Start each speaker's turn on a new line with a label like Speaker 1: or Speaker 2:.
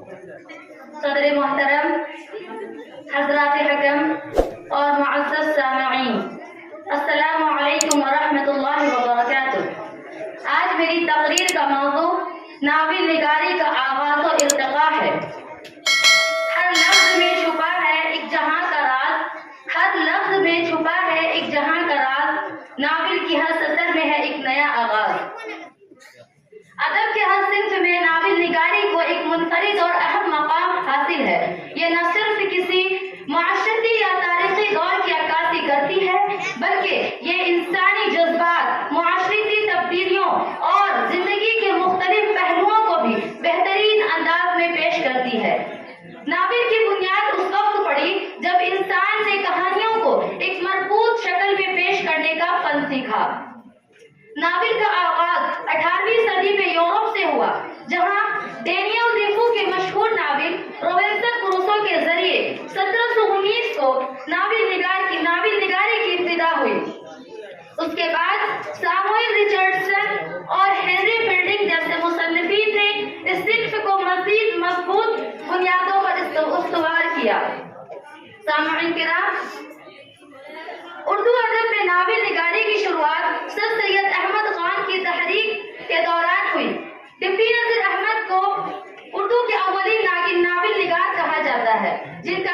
Speaker 1: صدر محترم، حضرات حکم اور معزز سامعین، السلام علیکم ورحمۃ اللہ وبرکاتہ۔ آج میری تقریر کا موضوع ناول نگاری کا آغاز و ارتقاء ہے۔ ہر لفظ میں چھپا ہے ایک جہاں کا راز، ہر لفظ میں چھپا ہے ایک جہاں کا راز، ناول کی ہر سطر میں ہے ایک نیا آغاز۔ ادب کے ہر صنف میں ناول نگاری کو ایک منفرد اور اہم مقام حاصل ہے۔ یہ نہ صرف کسی معاشرتی یا تاریخی دور کی عکاسی کرتی ہے، بلکہ یہ انسانی جذبات، معاشرتی تبدیلیوں اور زندگی کے مختلف پہلوؤں کو بھی بہترین انداز میں پیش کرتی ہے۔ ناول کی بنیاد اس وقت پڑی جب انسان نے کہانیوں کو ایک مربوط شکل میں پیش کرنے کا فن سیکھا۔ ناول کا آغاز 18ویں صدی میں یورپ سے ہوا، جہاں ڈینیل دیفو کے مشہور ناول روبنسن کروسو کے ذریعے 1719 کو ناول نگاری کی ابتدا ہوئی۔ اس کے بعد ساموئل رچرڈسن اور ہنری فیلڈنگ جیسے مصنفین نے اس صنف کو مزید مضبوط بنیادوں پر استوار کیا۔ سامعین کرام، اردو ادب میں ناول نگاری کی شروعات سر سید احمد خان کی تحریک کے دوران ہوئی۔ ڈپٹی نذیر احمد کو اردو کے اولین ناول نگار کہا جاتا ہے، جن کا